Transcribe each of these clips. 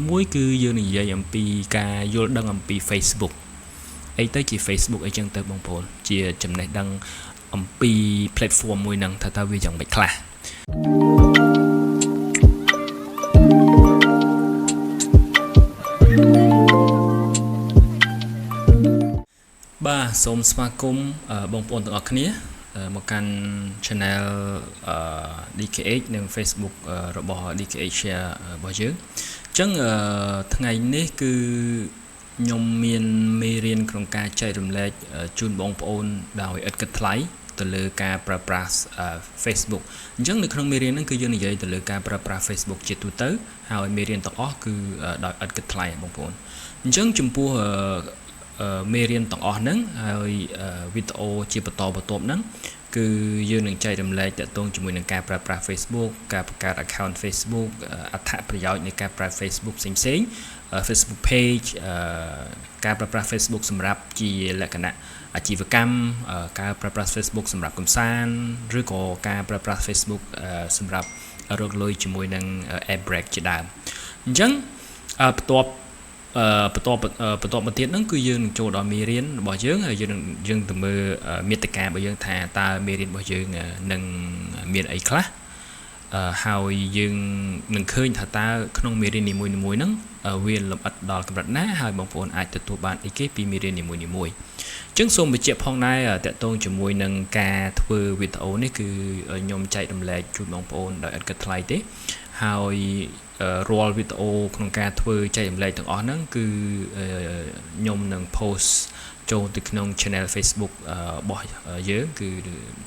មួយគឺយើងនិយាយអំពីការយល់ដឹងអំពី Facebook អីទៅជា Facebook អីចឹងទៅបងប្អូនជាចំណេះដឹងអំពី platform មួយហ្នឹងថាតើវាយ៉ាងម៉េចខ្លះបាទសូមស្វាគមន៍បងប្អូនទាំងអស់គ្នាមកកាន់ channel DKH និង Facebook របស់ DKH Share របស់យើងអញ្ចឹងថ្ងៃនេះគឺខ្ញុំមានមេរៀនក្នុងការចែករំលែកជូនបងប្អូនដោយឥតគិតថ្លៃទៅលើការប្រើប្រាស់ Facebook អញ្ចឹងនៅក្នុងមេរៀនហ្នឹងគឺយើងនិយាយទៅលើការប្រើប្រាស់ Facebook ជាទូទៅហើយមេរៀនទាំងអស់គឺដោយឥតគិតថ្លៃបងប្អូនអញ្ចឹងចំពោះមេរៀនទាំងអស់ហ្នឹងហើយវីដេអូជាបន្តបន្ទាប់ហ្នឹងគឺយើងនឹងចែករំលែកទាក់ទងជាមួយនឹងការប្រើប្រាស់ Facebook ការបង្កើត account Facebook អត្ថប្រយោជន៍នៃការប្រើ Facebook ផ្សេងៗ Facebook page ការប្រើប្រាស់ Facebook សម្រាប់ជាលក្ខណៈអាជីវកម្មការប្រើប្រាស់ Facebook សម្រាប់កម្សាន្តឬក៏ការប្រើប្រាស់ Facebook សម្រាប់រកលុយជាមួយនឹង ad break ជាដើមអញ្ចឹងបន្ទាប់មកទៀតហ្នឹងគឺយើងនឹងចូលដល់មេរៀនរបស់យើងហើយយើងទៅមើលមាតិការបស់យើងថាតើមេរៀនរបស់យើងនឹងមានអីខ្លះហើយយើងនឹងឃើញថាតើក្នុងមេរៀននីមួយៗហ្នឹងវាលម្អិតដល់កម្រិតណាហើយបងប្អូនអាចទទួលបានអីគេពីមេរៀននីមួយៗអញ្ចឹងសូមបញ្ជាក់ផងដែរតាក់ទងជាមួយនឹងការធ្វើវីដេអូនេះគឺខ្ញុំចែករំលែកជូនបងប្អូនដោយឥតគិតថ្លៃទេហើយរាល់វីដេអូក្នុងការធ្វើចែករំលែកទាំងអស់ហ្នឹងគឺខ្ញុំនឹង post ចូលទៅក្នុង channel Facebook របស់យើងគឺ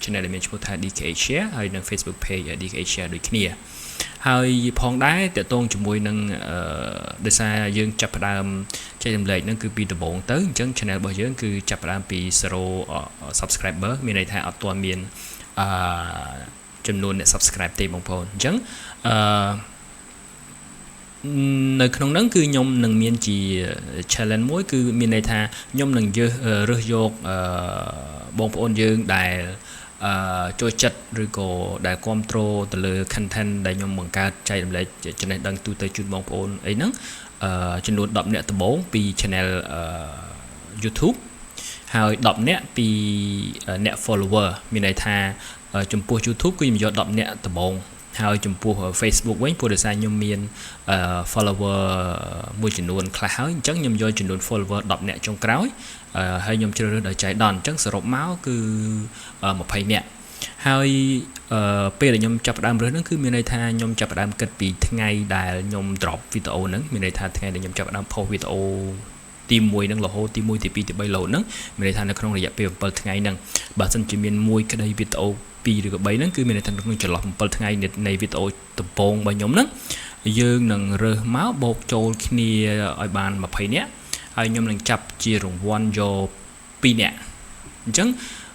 channel ដែលមានឈ្មោះថា DKH Share ហើយនិង Facebook page DKH Share ដូចគ្នាហើយផងដែរតកតងជាមួយនឹងដោយសារយើងចាប់ផ្ដើមចែករំលែកហ្នឹងគឺពីដំបូងទៅអញ្ចឹង channel របស់យើងគឺចាប់ផ្ដើមពី0 subscriber មានន័យថាអត់ទាន់មានចំនួនអ្នក subscribe ទេបងប្អូនអញ្ចឹងនៅក្នុងហ្នឹងគឺខ្ញុំនឹងមានជា challenge មួយគឺមានន័យថាខ្ញុំនឹងរើសយកបងប្អូនយើងដែលចូលចិត្តឬក៏ដែលគ្រប់គ្រងទៅលើ content ដែលខ្ញុំបង្កើតចែករំលែកចំណេះដឹងទូទៅជូនបងប្អូនអីហ្នឹងចំនួន10នាក់ដំបូងពី channel YouTube ហើយ10នាក់ពីអ្នក follower មានន័យថាចំពោះ YouTube គឺខ្ញុំយក10នាក់ដំបូងហើយចំពោះ Facebook វិញព្រោះដោយសារខ្ញុំមាន follower មួយចំនួនខ្លះហើយអញ្ចឹងខ្ញុំយកចំនួន follower 10នាក់ចុងក្រោយហើយខ្ញុំជ្រើសរើសដោយចៃដន្យអញ្ចឹងសរុបមកគឺ20នាក់ហើយពេលដែលខ្ញុំចាប់ផ្ដើមរើសហ្នឹងគឺមានន័យថាខ្ញុំចាប់ផ្ដើមគិតពីថ្ងៃដែលខ្ញុំ drop វីដេអូហ្នឹងមានន័យថាថ្ងៃដែលខ្ញុំចាប់ផ្ដើម post វីដេអូទី1ហ្នឹងរហូតទី1ទី2ទី3 load ហ្នឹងមានន័យថានៅក្នុងរយៈពេល7ថ្ងៃហ្នឹងបើសិនជាមានមួយក្តីវីដេអូ2ឬក៏3ហ្នឹងគឺមានន័យថាក្នុងចន្លោះ7ថ្ងៃនៃវីដេអូដំបូងរបស់ខ្ញុំហ្នឹងយើងនឹងរើសមកបូកចូលគ្នាឲ្យបាន20នាក់ហើយខ្ញុំនឹងចាប់ជារង្វាន់យក2នាក់អញ្ចឹង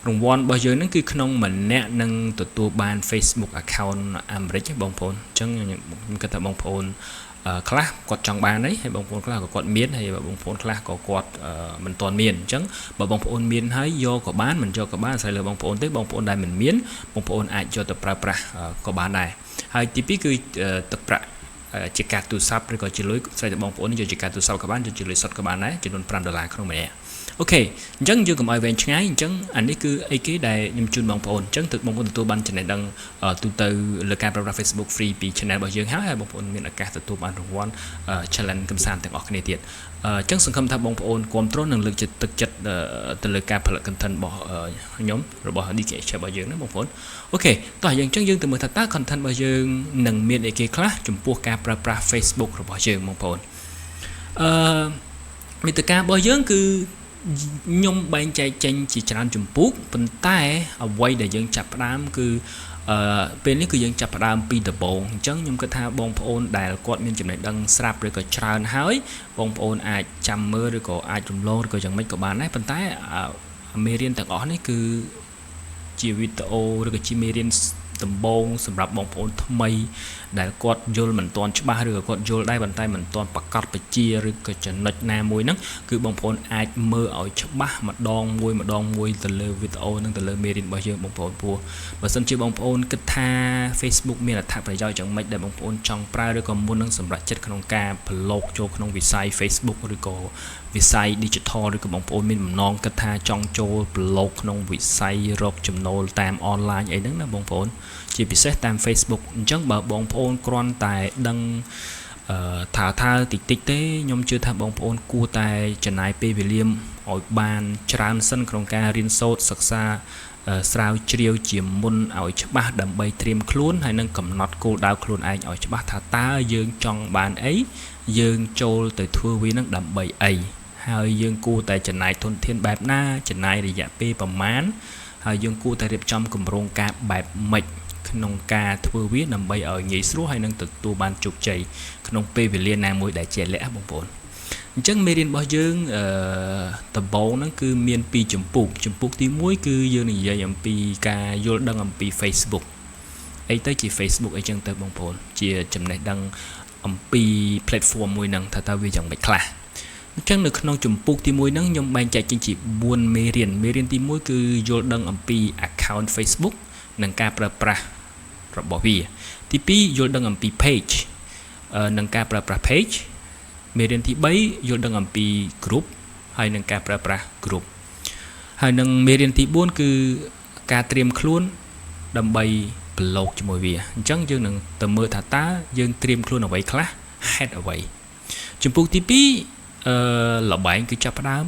រង្វាន់របស់យើងហ្នឹងគឺក្នុងម្នាក់នឹងទទួលបាន Facebook account អាមេរិកបងប្អូនអញ្ចឹងខ្ញុំគិតថាបងប្អូនខ្លះគាត់ចង់បានហើយបងប្អូនខ្លះក៏គាត់មានហើយបងប្អូនខ្លះក៏គាត់មិនទាន់មានអញ្ចឹងបើបងប្អូនមានហើយយកក៏បានមិនយកក៏បានស្អីលើបងប្អូនទេបងប្អូនដែលមិនមានបងប្អូនអាចយកទៅប្រើប្រាស់ក៏បានដែរហើយទី2គឺទឹកប្រាក់ជាកាតទូរស័ព្ទឬក៏ជាលុយស្អីទៅបងប្អូនយកជាកាតទូរស័ព្ទក៏បានយកជាលុយសុទ្ធក៏បានដែរចំនួន$5ក្នុងម្នាក់អូខេអញ្ចឹងយើងកុំឲ្យវែងឆ្ងាយអញ្ចឹងអានេះគឺអីគេដែលខ្ញុំជូនបងប្អូនអញ្ចឹងទឹកបងប្អូនទទួលបានចំណេះដឹងទូទៅលើការប្រើប្រាស់ Facebook free ពី channel របស់យើងហើយបងប្អូនមានឱកាសទទួលបានរង្វាន់ challenge កំសាន្តទាំងអស់គ្នាទៀតអញ្ចឹងសង្ឃឹមថាបងប្អូនគ្រប់គ្រងនឹងលើកទឹកចិត្តទៅលើការផលិត content របស់ខ្ញុំរបស់ DKH របស់យើងណាបងប្អូនអូខេតោះយើងអញ្ចឹងយើងទៅមើលថាតើ content របស់យើងនឹងមានអីគេខ្លះចំពោះការប្រើប្រាស់ Facebook របស់យើងបងប្អូនមាតិការបស់យើងគឺខ្ញុំបែងចែកចេញជាច្រើនចម្ពោះប៉ុន្តែអ្វីដែលយើងចាប់ផ្ដើមគឺពេលនេះគឺយើងចាប់ផ្ដើមពីដំបូងអញ្ចឹងខ្ញុំគិតថាបងប្អូនដែលគាត់មានចំណេះដឹងស្រាប់ឬក៏ច្រើនហើយបងប្អូនអាចចាំមើលឬក៏អាចរំលងឬក៏យ៉ាងម៉េចក៏បានដែរប៉ុន្តែមេរៀនទាំងអស់នេះគឺជាវីដេអូឬក៏ជាមេរៀនដ ដំបងសម្រាប់បងប្អូនថ្មីដែលគាត់យល់មិនទាន់ច្បាស់ឬក៏គាត់យល់ដែរប៉ុន្តែមិនទាន់ប្រកាសបញ្ជាឬក៏ចំណុចណាមួយហ្នឹងគឺបងប្អូនអាចមើលឲ្យច្បាស់ម្ដងមួយទៅលើវីដេអូហ្នឹងទៅលើមេរៀនរបស់យើងបងប្អូនព្រោះបើសិនជាបងប្អូនគិតថា Facebook មានអត្ថប្រយោជន៍យ៉ាងម៉េចដែលបងប្អូនចង់ប្រើឬក៏មុននឹងសម្រាប់ចិត្តក្នុងការប្រឡូកចូលក្នុងវិស័យ Facebook ឬក៏វិស័យ digital ឬក៏បងប្អូនមានបំណងគិតថាចង់ចូលប្រឡូកក្នុងវិស័យរកចំណូលតាម online អីហ្នឹងណាបងប្អូនជាពិសេសតាម Facebook អញ្ចឹងបើបងប្អូនគ្រាន់តែដឹងថាតិចទេខ្ញុំជឿថាបងប្អូនគួរតែចំណាយពេលវេលាឲ្យបានច្រើនសិនក្នុងការរៀនសូត្រសិក្សាស្រាវជ្រាវជាមុនឲ្យច្បាស់ដើម្បីត្រៀមខ្លួនហើយនឹងកំណត់គោលដៅខ្លួនឯងឲ្យច្បាស់ថាតើយើងចង់បានអីយើងចូលទៅធ្វើវានឹងដើម្បីអីហើយយើងគួរតែចំណាយធនធានបែបណាចំណាយរយៈពេលប្រមាណហើយយើងគួរតែរៀបចំគម្រោងការបែបម៉េចក្នុងការធ្វើវាដើម្បីឲ្យងាយស្រួលហើយនឹងទទួលបានជោគជ័យក្នុងពេលវេលាណាមួយដែលជាក់លាក់បងប្អូនអញ្ចឹងមេរៀនរបស់យើងដំបូងហ្នឹងគឺមាន2ជំពូកទី1គឺយើងនិយាយអំពីការយល់ដឹងអំពី Facebook អីទៅជា Facebook អីចឹងទៅបងប្អូនជាចំណេះដឹងអំពី platform មួយហ្នឹងថាតើវាយ៉ាងម៉េចខ្លះអញ្ចឹងនៅក្នុងជំពូកទី1ហ្នឹងខ្ញុំបែងចែកចេញជា4មេរៀនទី1គឺយល់ដឹងអំពី account Facebook និងការប្រើប្រាស់របស់វាទី2យល់ដឹងអំពី page និងការប្រើប្រាស់ page មេរៀនទី3យល់ដឹងអំពី group ហើយនឹងការប្រើប្រាស់ group ហើយនឹងមេរៀនទី4គឺការត្រៀមខ្លួនដើម្បីប្រឡូកជាមួយវាអញ្ចឹងយើងនឹងទៅមើលថាតើយើងត្រៀមខ្លួនអ្វីខ្លះហេតុអ្វីជំពូកទី2លបែងគឺចាប់ផ្ដើម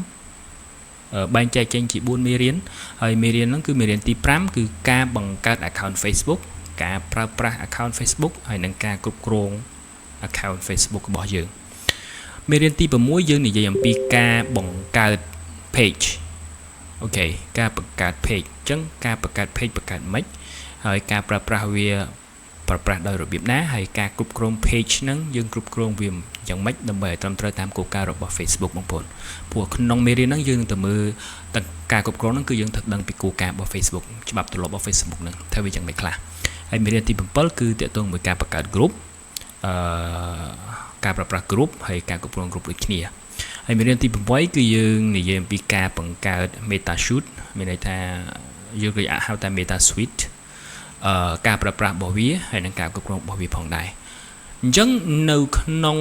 បែងចែកចេញជា4មេរៀនហើយមេរៀនហ្នឹងគឺមេរៀនទី5គឺការបង្កើត account Facebook ការប្រើប្រាស់ account Facebook ហើយនឹងការគ្រប់គ្រង account Facebook របស់យើងមេរៀនទី6យើងនិយាយអំពីការបង្កើត page អូខេការបង្កើត page អញ្ចឹងការបង្កើត page បង្កើតមិនហើយការប្រើប្រាស់វាប្រើប្រាស់ដោយរបៀបណាហើយការគ្រប់គ្រង page ហ្នឹងយើងគ្រប់គ្រងវាយ៉ាងម៉េចដើម្បីឲ្យត្រឹមត្រូវតាមគោលការណ៍របស់ Facebook បងប្អូនព្រោះក្នុងមេរៀនហ្នឹងយើងនឹងទៅមើលការគ្រប់គ្រងហ្នឹងគឺយើងត្រូវដឹងពីគោលការណ៍របស់ Facebook ច្បាប់ទម្លាប់របស់ Facebook ហ្នឹងថាវាយ៉ាងម៉េចខ្លះហើយមេរៀនទី7គឺទាក់ទងមួយការបង្កើត group ការប្រើប្រាស់ group ហើយការគ្រប់គ្រង group ដូចគ្នាហើយមេរៀនទី8គឺយើងនិយាយអំពីការបង្កើត meta shoot មានន័យថាយើងគេហៅថា meta suite ការប្រើប្រាស់របស់វាហើយនឹងការគ្រប់គ្រងរបស់វាផងដែរអញ្ចឹងនៅក្នុង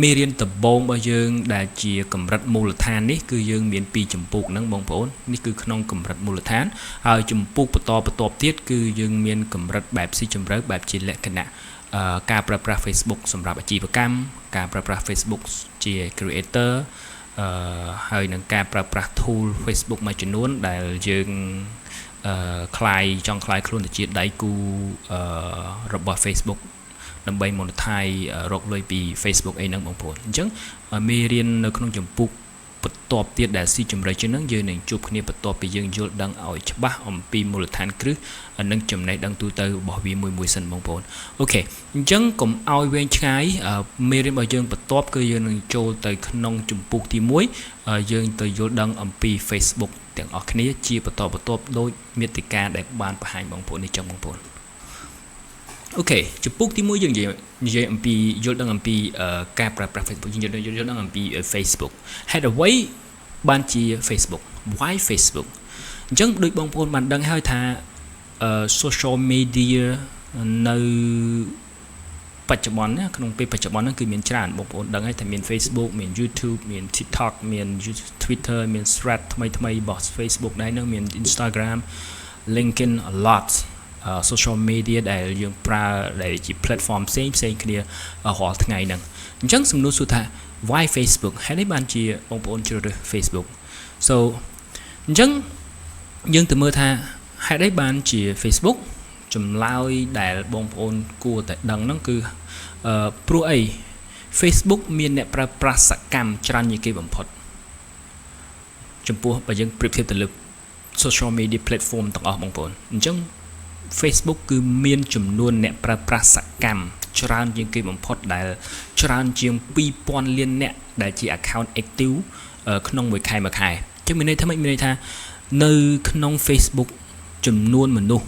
មេរៀនដំបូងរបស់យើងដែលជាកម្រិតមូលដ្ឋាននេះគឺយើងមាន2ជំពូកហ្នឹងបងប្អូននេះគឺក្នុងកម្រិតមូលដ្ឋានហើយជំពូកបន្តទៀតគឺយើងមានកម្រិតបែបស៊ីជម្រៅបែបជាលក្ខណៈការប្រើប្រាស់ Facebook សម្រាប់អាជីវកម្មការប្រើប្រាស់ Facebook ជា creator ហើយនឹងការប្រើប្រាស់ tool Facebook មួយចំនួនដែលយើងចង់คลายខ្លួនទៅជាដៃគូរបស់ Facebook ដើម្បី monetize រកលុយពី Facebook អីហ្នឹងបងប្អូនអញ្ចឹងមេរៀននៅក្នុងជំពូកបន្ទាប់ទៀតដែលស៊ីជម្រៅជាងហ្នឹងយើងនឹងជួបគ្នាបន្ទាប់ពីយើងយល់ដឹងឲ្យច្បាស់អំពីមូលដ្ឋានគ្រឹះនិងចំណេះដឹងទូទៅរបស់វាមួយសិនបងប្អូនអូខេអញ្ចឹងកុំឲ្យវែងឆ្ងាយមេរៀនរបស់យើងបន្ទាប់គឺយើងនឹងចូលទៅក្នុងជំពូកទី1យើងទៅយល់ដឹងអំពី Facebook ទាំងអស់គ្នាជាបន្តដូចមាតិកាដែលបានបង្ហាញបងប្អូននេះចឹងបងប្អូនអូខេជំពូកទី1យើងនិយាយអំពីយល់ដឹងអំពីការប្រើប្រាស់ Facebook យើងយល់ដឹងអំពី Facebook ហេតុអ្វីបានជា Facebook why Facebook អញ្ចឹងដូចបងប្អូនបានដឹងហើយថា social media នៅបច្ចុប្បន្នណាក្នុងពេលបច្ចុប្បន្នហ្នឹងគឺមានច្រើនបងប្អូនដឹងហើយថាមាន Facebook មាន YouTube មាន TikTok មាន Twitter មាន Thread ថ្មីរបស់ Facebook ដែរនឹងមាន Instagram LinkedIn a lot social media ដែលយើងប្រើដែលជា platform ផ្សេងគ្នារាល់ថ្ងៃហ្នឹងអញ្ចឹងសំណួរសួរថា why Facebook ហេតុអីបានជាបងប្អូនជ្រើសរើស Facebook so អញ្ចឹងយើងទៅមើលថាហេតុអីបានជា Facebook ចម្លើយដែលបងប្អូនគួរតែដឹងហ្នឹងគឺព្រោះអី Facebook មានអ្នកប្រើប្រាស់សកម្មច្រើនជាងគេបំផុតចំពោះបើយើងប្រៀបធៀបទៅលើ social media platform ទាំងអស់បងប្អូនអញ្ចឹងFacebook គឺមានចំនួនអ្នកប្រើប្រាស់សកម្មច្រើនជាងគេបំផុតដែលច្រើនជាង 2000 លានអ្នកដែលជា account active ក្នុងមួយខែអញ្ចឹងមានន័យថានៅក្នុង Facebook ចំនួនមនុស្ស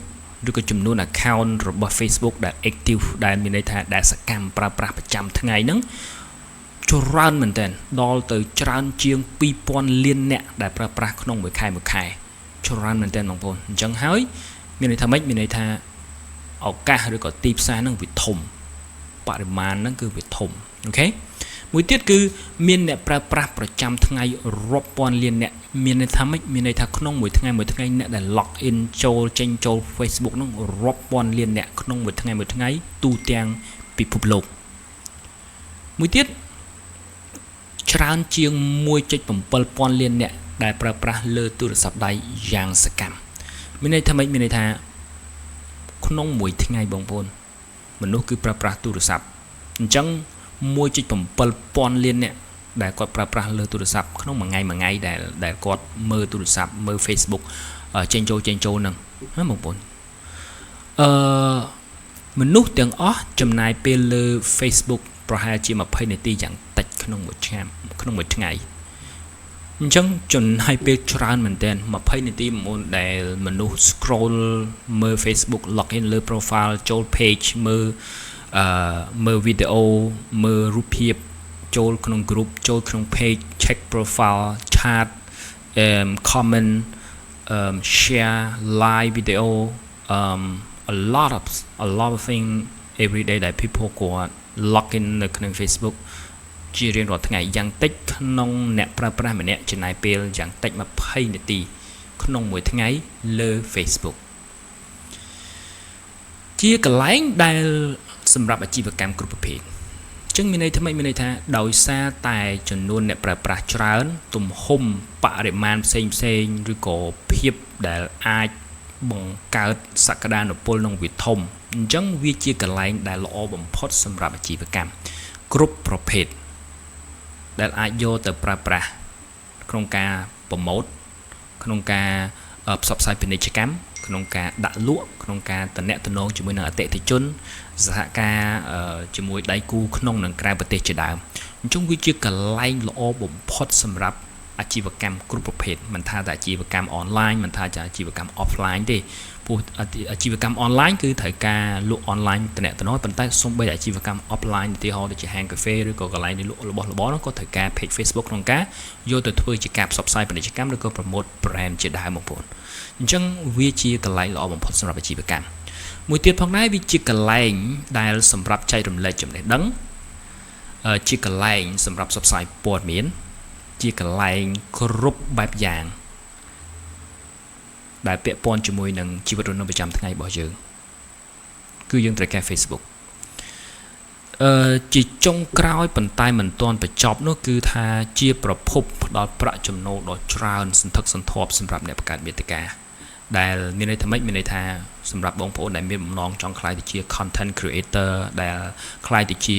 ឬក៏ចំនួន account របស់ Facebook ដែល active ដែលមានន័យថាដែលសកម្មប្រើប្រាស់ប្រចាំថ្ងៃហ្នឹងច្រើនមែនតើដល់ទៅច្រើនជាង 2000 លានអ្នកដែលប្រើប្រាស់ក្នុងមួយខែច្រើនមែនតើបងប្អូនអញ្ចឹងហើយមានន័យថាម៉េចមានន័យថាឱកាសឬក៏ទីផ្សារហ្នឹងវាធំបរិមាណហ្នឹងគឺវាធំអូខេមួយទៀតគឺមានអ្នកប្រើប្រាស់ប្រចាំថ្ងៃរាប់ពាន់លានអ្នកមានន័យថាម៉េចមានន័យថាក្នុងមួយថ្ងៃអ្នកដែល log in ចូលចេញចូល Facebook ហ្នឹងរាប់ពាន់លានអ្នកក្នុងមួយថ្ងៃទូទាំងពិភពលោកមួយទៀតច្រើនជាង 1.7 លានអ្នកដែលប្រើប្រាស់លើទូរស័ព្ទដៃយ៉ាងសកម្មមានន័យថាម៉េចមានន័យថាក្នុងមួយថ្ងៃបងប្អូនមនុស្សគឺប្រើប្រាស់ទូរស័ព្ទអញ្ចឹង 1.7 លានអ្នកដែលគាត់ប្រើប្រាស់លើទូរស័ព្ទក្នុងមួយថ្ងៃដែលគាត់មើលទូរស័ព្ទមើល Facebook ចេញចូលហ្នឹងណាបងប្អូនមនុស្សទាំងអស់ចំណាយពេលលើ Facebook ប្រហែលជា20នាទីយ៉ាងតិចក្នុងមួយថ្ងៃអញ្ចឹងចំណាយពេលច្រើនមែនទែន20នាទីមុនដែលមនុស្ស scroll មើល Facebook login លើ profile ចូល page មើលវីដេអូមើលរូបភាពចូលក្នុង group ចូលក្នុង page check profile chat comment share live video a lot of thing every day that people go log in នៅក្នុង Facebook ជារៀងរាល់ថ្ងៃយ៉ាងតិចក្នុងអ្នកប្រើប្រាស់ម្នាក់ចំណាយពេលយ៉ាងតិច20នាទីក្នុងមួយថ្ងៃលើ Facebook ជាកន្លែងដែលសម្រាប់អាជីវកម្មគ្រប់ប្រភេទអញ្ចឹងមានន័យថាម៉េចមានន័យថាដោយសារតែចំនួនអ្នកប្រើប្រាស់ច្រើនទំហំបរិមាណផ្សេងឬក៏ភាពដែលអាចបង្កើតសក្តានុពលក្នុងវាធំអញ្ចឹងវាជាកន្លែងដែលល្អបំផុតសម្រាប់អាជីវកម្មគ្រប់ប្រភេទដែលអាចយកទៅប្រើប្រាស់ក្នុងការប្រម៉ូទក្នុងការផ្សព្វផ្សាយពាណិជ្ជកម្មក្នុងការដាក់លក់ក្នុងការតំណែងជាមួយនឹងអតិថិជនសហការជាមួយដៃគូក្នុងនិងក្រៅប្រទេសជាដើមអញ្ចឹងវាជាកន្លែងល្អបំផុតសម្រាប់អាជីវកម្មគ្រប់ប្រភេទមិនថាតែអាជីវកម្មអនឡាញមិនថាជាអាជីវកម្ម offline ទេព្រោះអាជីវកម្ម online គឺត្រូវការលក់ online តំណែងប៉ុន្តែសូម្បីតែអាជីវកម្ម offline ឧទាហរណ៍ដូចជាហាងកាហ្វេឬក៏កន្លែងលក់របស់របរនោះក៏ត្រូវការ page Facebook ក្នុងការយកទៅធ្វើជាការផ្សព្វផ្សាយពាណិជ្ជកម្មឬក៏ promote brand ជាដើមបងប្អូនអញ្ចឹងវាជាកន្លែងល្អបំផុតសម្រាប់អាជីវកម្មមួយទៀតផងដែរវាជាកន្លែងដែលសម្រាប់ចែករំលែកចំណេះដឹងជាកន្លែងសម្រាប់ផ្សព្វផ្សាយព័ត៌មានជាកន្លែងគ្រប់បែបយ៉ាងដែលពាក់ព័ន្ធជាមួយនឹងជីវិតរស់នៅប្រចាំថ្ងៃរបស់យើងគឺយើងត្រូវការ Facebook ជាចុងក្រោយប៉ុន្តែមិនទាន់បញ្ចប់នោះគឺថាជាប្រភពផ្ដល់ប្រាក់ចំណូលដ៏ច្រើនសន្ធឹកសន្ធាប់សម្រាប់អ្នកបង្កើតមាតិកាដែលមានន័យថាម៉េចមានន័យថាសម្រាប់បងប្អូនដែលមានបំណងចង់ក្លាយទៅជា content creator ដែលក្លាយទៅជា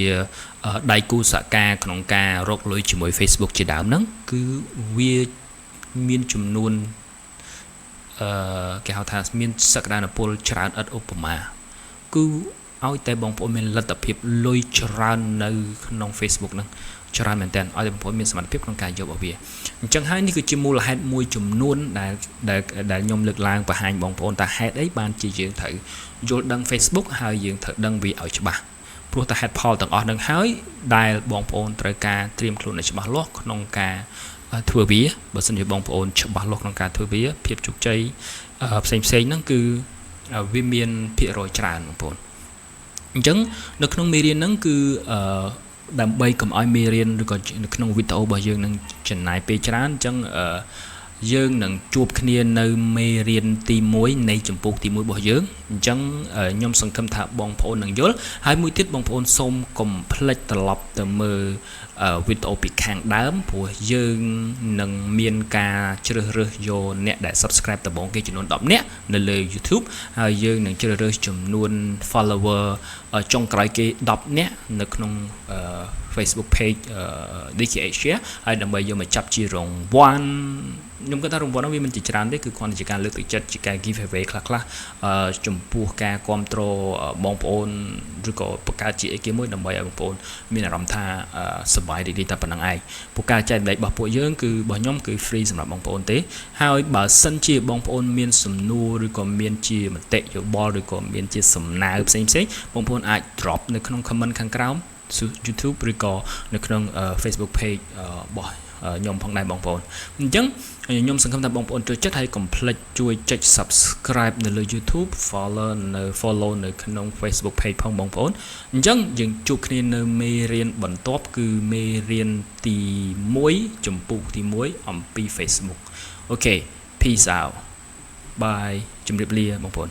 ដៃគូសហការក្នុងការរកលុយជាមួយ Facebook ជាដើមហ្នឹងគឺវាមានចំនួនគេហៅថាមានសក្តានុពលច្រើនឥតឧបមាគឺឲ្យតែបងប្អូនមានលទ្ធភាពលុយច្រើននៅក្នុង Facebook ហ្នឹងច្រើនមែនតើឲ្យតែបងប្អូនមានសមត្ថភាពក្នុងការយករបស់វាអញ្ចឹងហើយនេះគឺជាមូលហេតុមួយចំនួនដែលខ្ញុំលើកឡើងបង្ហាញបងប្អូនថាហេតុអីបានជាយើងត្រូវយល់ដឹង Facebook ហើយយើងត្រូវដឹងវាឲ្យច្បាស់ព្រោះតែហេតុផលទាំងអស់ហ្នឹងហើយដែលបងប្អូនត្រូវការត្រៀមខ្លួនឲ្យច្បាស់លាស់ក្នុងការធ្វើវាបើសិនជាបងប្អូនច្បាស់លាស់ក្នុងការធ្វើវាភាពជោគជ័យផ្សេងហ្នឹងគឺវាមានភាគរយច្រើនបងប្អូនអញ្ចឹងនៅក្នុងមេរៀនហ្នឹងគឺដើម្បីកុំឲ្យមេរៀនឬក៏នៅក្នុងវីដេអូរបស់យើងនឹងចំណាយពេលច្រើនអញ្ចឹងយើងនឹងជួបគ្នានៅមេរៀនទី1នៃចម្ពោះទី1របស់យើងអញ្ចឹងខ្ញុំសង្ឃឹមថាបងប្អូននឹងយល់ហើយមួយទៀតបងប្អូនសូមកុំភ្លេចត្រឡប់ទៅមើលវីដេអូពីខាងដើមព្រោះយើងនឹងមានការជ្រើសរើសយកអ្នកដែល subscribe ដំបូងគេចំនួន10នាក់នៅលើ YouTube ហើយយើងនឹងជ្រើសរើសចំនួន follower ចុងក្រោយគេ10នាក់នៅក្នុង Facebook page DKH ហើយដើម្បីយកមកចាប់ជារង្វាន់ ខ្ញុំគាត់ថារង្វាន់ហ្នឹងវាមិនជាច្រើនទេគឺគ្រាន់តែជាការលើកទឹកចិត្តជាការ give away ខ្លះៗចំពោះការគ្រប់គ្រងបងប្អូនឬក៏បង្កើតជាអីគេមួយដើម្បីឲ្យបងប្អូនមានអារម្មណ៍ថាសប្បាយរីករាយតែប៉ុណ្្នឹងឯងពួកការចែកម្លែករបស់ពួកយើងគឺរបស់ខ្ញុំគឺ free សម្រាប់បងប្អូនទេហើយបើសិនជាបងប្អូនមានសំណួរឬក៏មានជាមតិយោបល់ឬក៏មានជាសំណើផ្សេងបងប្អូនអាច drop នៅក្នុង comment ខាងក្រោម YouTube ឬក៏នៅក្នុង Facebook page របស់ខ្ញុំផងដែរបងប្អូនអញ្ចឹងខ្ញុំសង្ឃឹមថាបងប្អូនចូលចិត្តហើយកុំភ្លេចជួយចុច subscribe នៅលើ YouTube follow នៅក្នុង Facebook page ផងបងប្អូនអញ្ចឹងយើងជួបគ្នានៅមេរៀនបន្ទាប់គឺមេរៀនទី1ចំពោះទី1អំពី Facebook អូខេ peace out bye ជម្រាបលាបងប្អូន